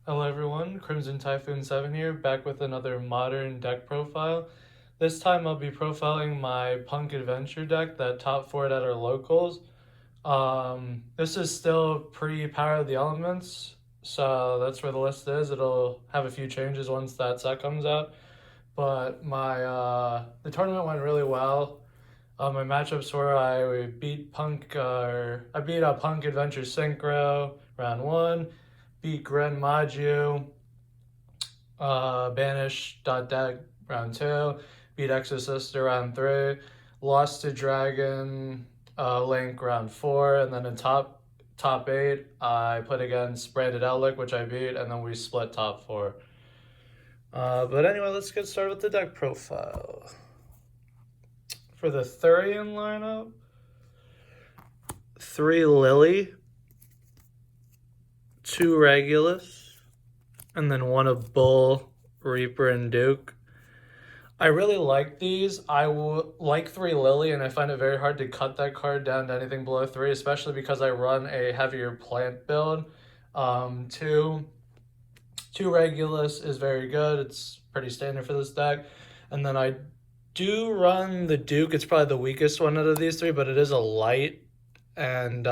Hello everyone, Crimson Typhoon 7 here, back with another modern deck profile. This time I'll be profiling my Punk Adventure deck that top 4'd at our locals. This is still pre-Power of the Elements, so that's where the list is. It'll have a few changes once that set comes out. But the tournament went really well. My matchups were I beat Punk Adventure Synchro round 1, beat Format-Yugioh, Banish.deck round 2, beat Exorcist round 3, lost to Dragon Link round 4, and then in top 8 I played against Branded Outlook, which I beat, and then we split top 4. But anyway, let's get started with the deck profile. For the Therion lineup, 3 Lily, 2 Regulus, and then 1 of Bull, Reaper, and Duke. I really like these. I like 3 Lily, and I find it very hard to cut that card down to anything below 3, especially because I run a heavier plant build. 2 Regulus is very good. It's pretty standard for this deck. And then I do run the Duke. It's probably the weakest one out of these 3, but it is a light, and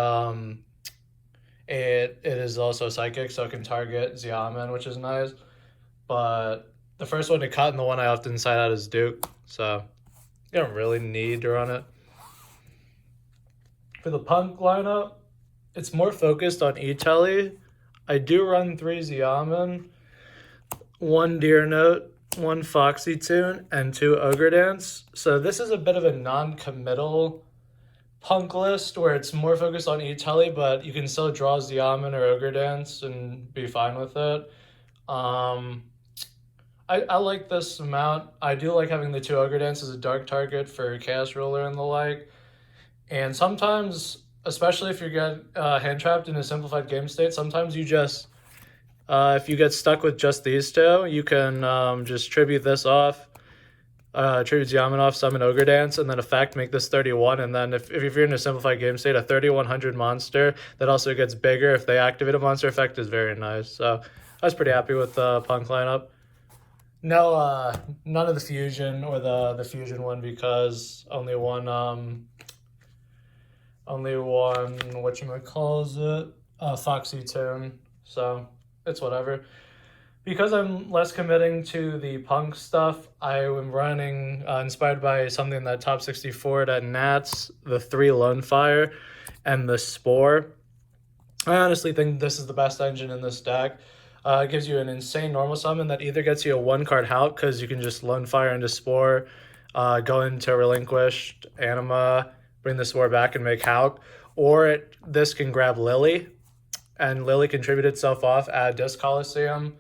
it is also psychic, so it can target Xiamen, which is nice. But the first one to cut and the one I often side out is Duke, so you don't really need to run it. For the Punk lineup, it's more focused on E-Telly. I do run 3 Xiamen, 1 Deer Note, 1 Foxy Tune, and 2 Ogre Dance. So this is a bit of a non-committal Punk list where it's more focused on E-Telly, but you can still draw Xiamen or Ogre Dance and be fine with it. I like this amount. I do like having the 2 Ogre Dance as a dark target for Chaos Ruler and the like. And sometimes, especially if you get hand trapped in a simplified game state, sometimes you just if you get stuck with just these 2, you can just tribute this off, tribute Xiamen off, summon Ogre Dance, and then effect, make this 31. And then if you're in a simplified game state, a 3100 monster that also gets bigger if they activate a monster effect is very nice. So I was pretty happy with the Punk lineup. No, none of the Fusion or the Fusion one, because only one whatchamacallit, Foxy Tune. So it's whatever. Because I'm less committing to the Punk stuff, I am running, inspired by something that top 64'd at Nats, the 3 Linfire and the Spore. I honestly think this is the best engine in this deck. It gives you an insane normal summon that either gets you a 1-card Hulk, because you can just Linfire into Spore, go into Relinquished Anima, bring the Spore back and make Hulk, or this can grab Lily, and Lily contribute itself off at Disc Coliseum,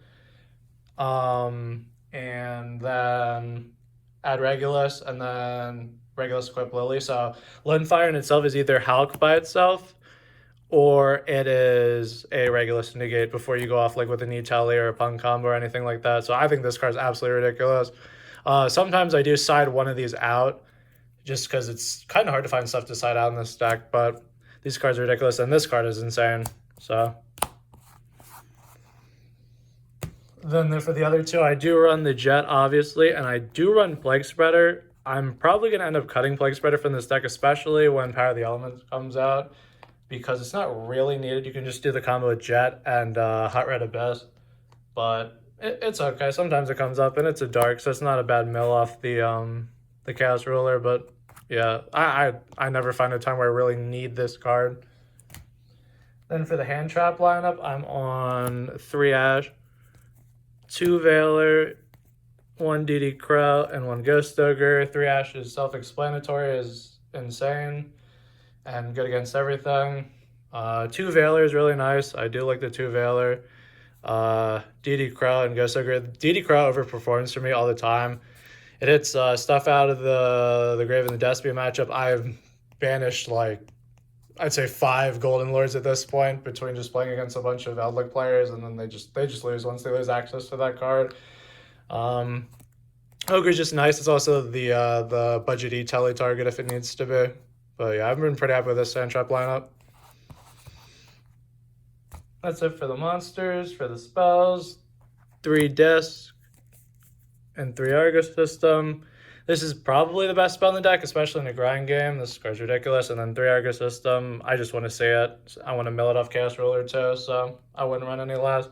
and then add Regulus, and then Regulus equip Lily. So Linfire in itself is either Hulk by itself, or it is a Regulus negate before you go off like with an E-Telly or a Punk combo or anything like that. So I think this card is absolutely ridiculous. Sometimes I do side one of these out just because it's kind of hard to find stuff to side out in this deck, but these cards are ridiculous, and this card is insane. So then for the other 2, I do run the Jet, obviously, and I do run Plague Spreader. I'm probably going to end up cutting Plague Spreader from this deck, especially when Power of the Elements comes out, because it's not really needed. You can just do the combo with Jet and Hot Red Abyss, but it's okay. Sometimes it comes up, and it's a dark, so it's not a bad mill off the Chaos Ruler, but yeah, I never find a time where I really need this card. Then for the hand trap lineup, I'm on 3 Ash, 2 Veiler, 1 DD Crow, and 1 Ghost Ogre. 3 Ash is self-explanatory, is insane and good against everything. 2 Veiler is really nice. I do like the 2 Veiler. DD Crow and Ghost Ogre. DD Crow overperforms for me all the time. It hits stuff out of the Grave and the Despia matchup. I've banished like, I'd say 5 Golden Lords at this point, between just playing against a bunch of Outlook players, and then they just lose once they lose access to that card. Ogre's just nice. It's also the budget E-Telly target if it needs to be. But yeah, I've been pretty happy with this Sand Trap lineup. That's it for the monsters. For the spells, 3 disc and 3 Argus system. This is probably the best spell in the deck, especially in a grind game. This card's ridiculous. And then 3 Argus system. I just want to see it. I want to mill it off Chaos Ruler too, so I wouldn't run any less.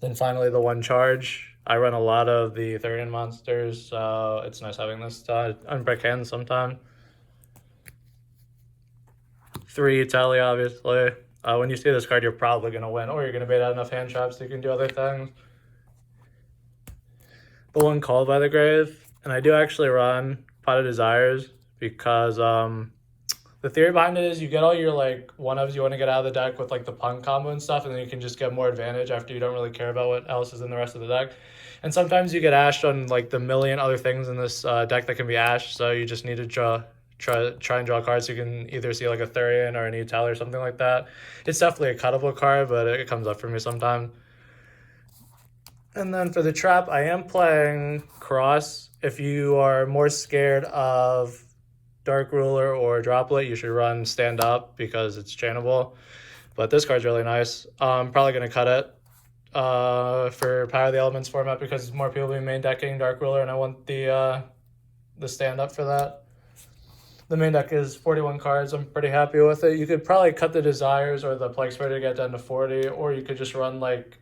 Then finally the 1 charge. I run a lot of the Therion monsters, so it's nice having this to unbreak hands sometime. 3 tally, obviously. When you see this card, you're probably going to win, or you're going to bait out enough hand traps so you can do other things. The 1 Called by the Grave, and I do actually run Pot of Desires because the theory behind it is you get all your like 1-ofs you want to get out of the deck with like the P.U.N.K combo and stuff, and then you can just get more advantage after you don't really care about what else is in the rest of the deck. And sometimes you get ashed on like the million other things in this deck that can be ashed, so you just need to try and draw cards so you can either see like a Therion or an E-Tel or something like that. It's definitely a cuttable card, but it comes up for me sometimes. And then for the trap, I am playing Cross. If you are more scared of Dark Ruler or Droplet, you should run Stand Up because it's chainable. But this card's really nice. I'm probably going to cut it for Power of the Elements format because more people will be main decking Dark Ruler, and I want the Stand Up for that. The main deck is 41 cards. I'm pretty happy with it. You could probably cut the Desires or the Plague Spreader to get down to 40, or you could just run like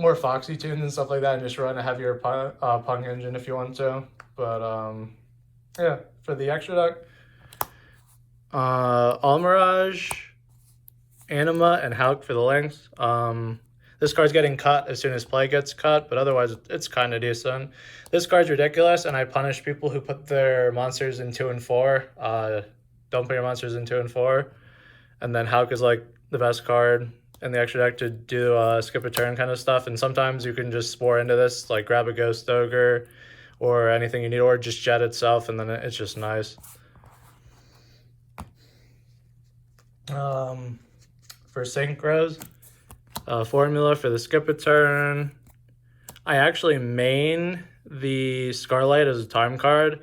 more Foxy tunes and stuff like that and just run a heavier P.U.N.K engine if you want to. But yeah, for the extra deck, Almirage, Anima, and Hulk for the links. This card's getting cut as soon as play gets cut, but otherwise it's kind of decent. This card's ridiculous, and I punish people who put their monsters in 2 and 4. Don't put your monsters in 2 and 4. And then Hulk is like the best card in the extra deck to do skip a turn kind of stuff. And sometimes you can just spore into this, like grab a Ghost Ogre or anything you need, or just Jet itself, and then it's just nice. For Synchros, formula for the skip a turn, I actually main the Scarlight as a time card.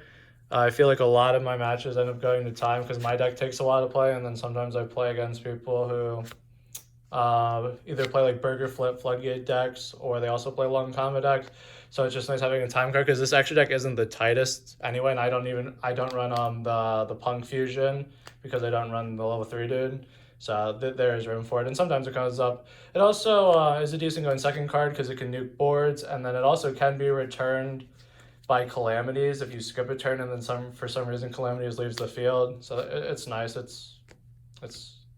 I feel like a lot of my matches end up going to time because my deck takes a while to play, and then sometimes I play against people who either play like Burger Flip Floodgate decks, or they also play long combo decks. So it's just nice having a time card because this extra deck isn't the tightest anyway, and I don't run the P.U.N.K fusion because I don't run the level 3 dude. So there is room for it, and sometimes it comes up. It also is a decent going second card because it can nuke boards, and then it also can be returned by Calamities if you skip a turn and then for some reason Calamities leaves the field. So it's nice. It's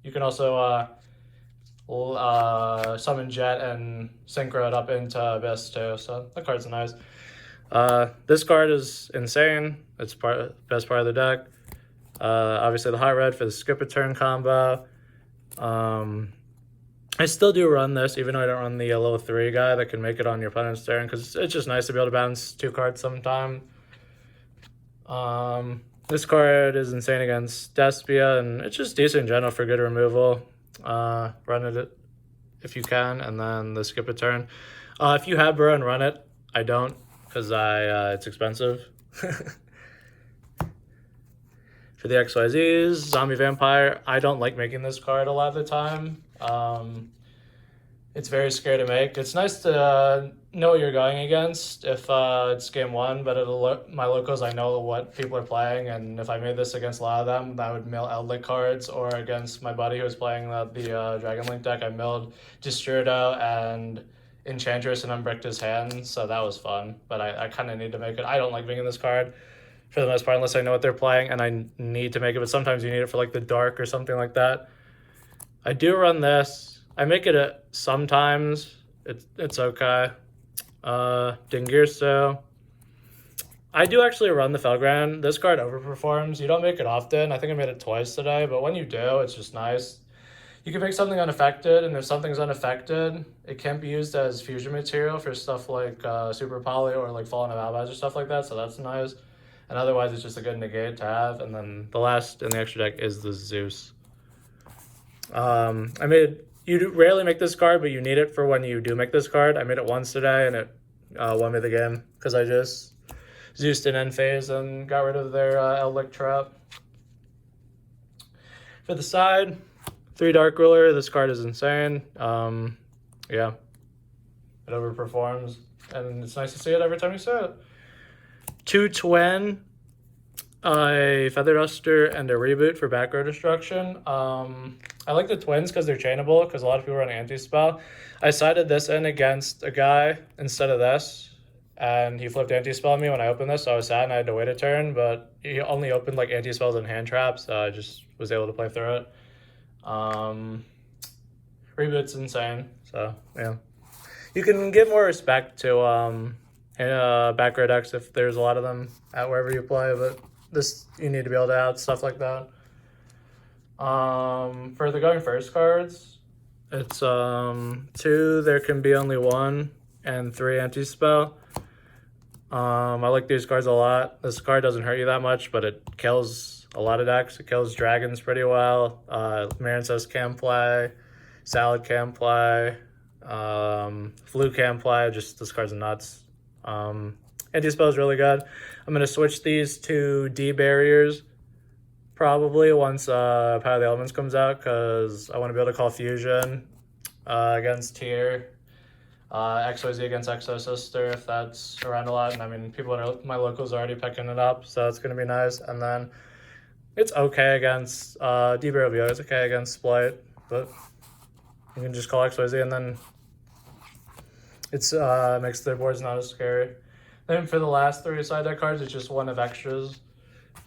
you can also summon Jet and Synchro it up into Abyss too. So that card's nice. This card is insane. It's best part of the deck. Obviously the hot red for the skip a turn combo. I still do run this, even though I don't run the level 3 guy that can make it on your opponent's turn, because it's just nice to be able to bounce 2 cards sometime. This card is insane against Despia, and it's just decent in general for good removal. Run it if you can, and then the skip a turn. If you have Burrow, run it. I don't, because it's expensive. For the XYZs, Zombie Vampire, I don't like making this card a lot of the time. It's very scary to make. It's nice to know what you're going against if it's game 1, but my locals, I know what people are playing, and if I made this against a lot of them, that would mill Eldlik cards, or against my buddy who was playing the Dragon Link deck, I milled Distrito and Enchantress and unbricked his hand, so that was fun, but I kind of need to make it. I don't like making this card for the most part unless I know what they're playing, and I need to make it, but sometimes you need it for like the dark or something like that. I do run this. I make it sometimes. It's okay. Dingirso. I do actually run the Felgran. This card overperforms. You don't make it often. I think I made it twice today, but when you do, it's just nice. You can make something unaffected, and if something's unaffected, it can be used as fusion material for stuff like Super Poly or like Fallen of Albaz or stuff like that, so that's nice. And otherwise, it's just a good negate to have. And then the last in the extra deck is the Zeus. You rarely make this card, but you need it for when you do make this card. I made it once today, and it won me the game because I just Zeused in end phase and got rid of their Eldlik trap. For the side, 3 Dark Ruler. This card is insane. Yeah, it overperforms, and it's nice to see it every time you see it. 2 Twin, a Feather Duster, and a Reboot for back row destruction. I like the Twins because they're chainable, because a lot of people run Antispell. I sided this in against a guy instead of this, and he flipped Antispell on me when I opened this, so I was sad and I had to wait a turn, but he only opened like Antispells and hand traps, so I just was able to play through it. Reboot's insane, so yeah. You can give more respect to back row decks if there's a lot of them at wherever you play, but this, you need to be able to add stuff like that. For the going first cards, it's 2 There Can Be Only One and 3 Antispell. I like these cards a lot. This card doesn't hurt you that much, but it kills a lot of decks. It kills dragons pretty well. Marincess can play. Salad can play. Flu can play. Just, this card's nuts. Antispell is really good. I'm going to switch these to D barriers probably once Power of the Elements comes out, because I want to be able to call Fusion against Tier. XYZ against Exo Sister, if that's around a lot. And I mean, people in my locals are already picking it up, so it's going to be nice. And then it's okay against D-Barrel. It's okay against Splight, but you can just call XYZ, and then it's makes their boards not as scary. Then for the last 3 side deck cards, it's just 1 of extras.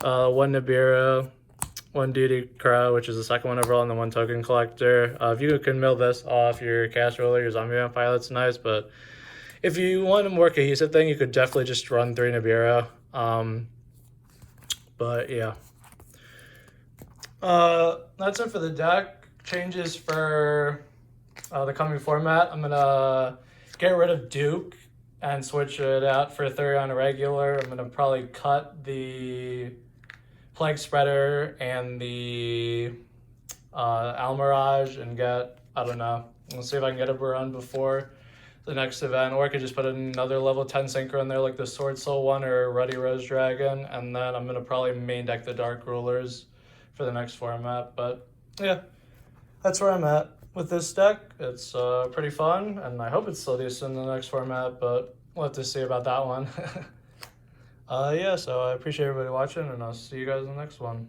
1 Nibiru, 1 Duty Crow, which is the second one overall, and then 1 Token Collector. If you can mill this off your Cast Ruler, your Zombie Vampire, that's nice, but if you want a more cohesive thing, you could definitely just run 3 Nibiru. But yeah. That's it for the deck. Changes for the coming format. I'm going to get rid of Duke and switch it out for Therion Regular. I'm going to probably cut the Plague Spreader and the Almirage and get, I don't know, let's see if I can get a run before the next event, or I could just put another level 10 Synchro in there, like the Sword Soul one or Ruddy Rose Dragon, and then I'm going to probably main deck the Dark Rulers for the next format. But yeah, that's where I'm at with this deck. It's pretty fun, and I hope it's still decent in the next format, but we'll have to see about that one. Yeah, so I appreciate everybody watching, and I'll see you guys in the next one.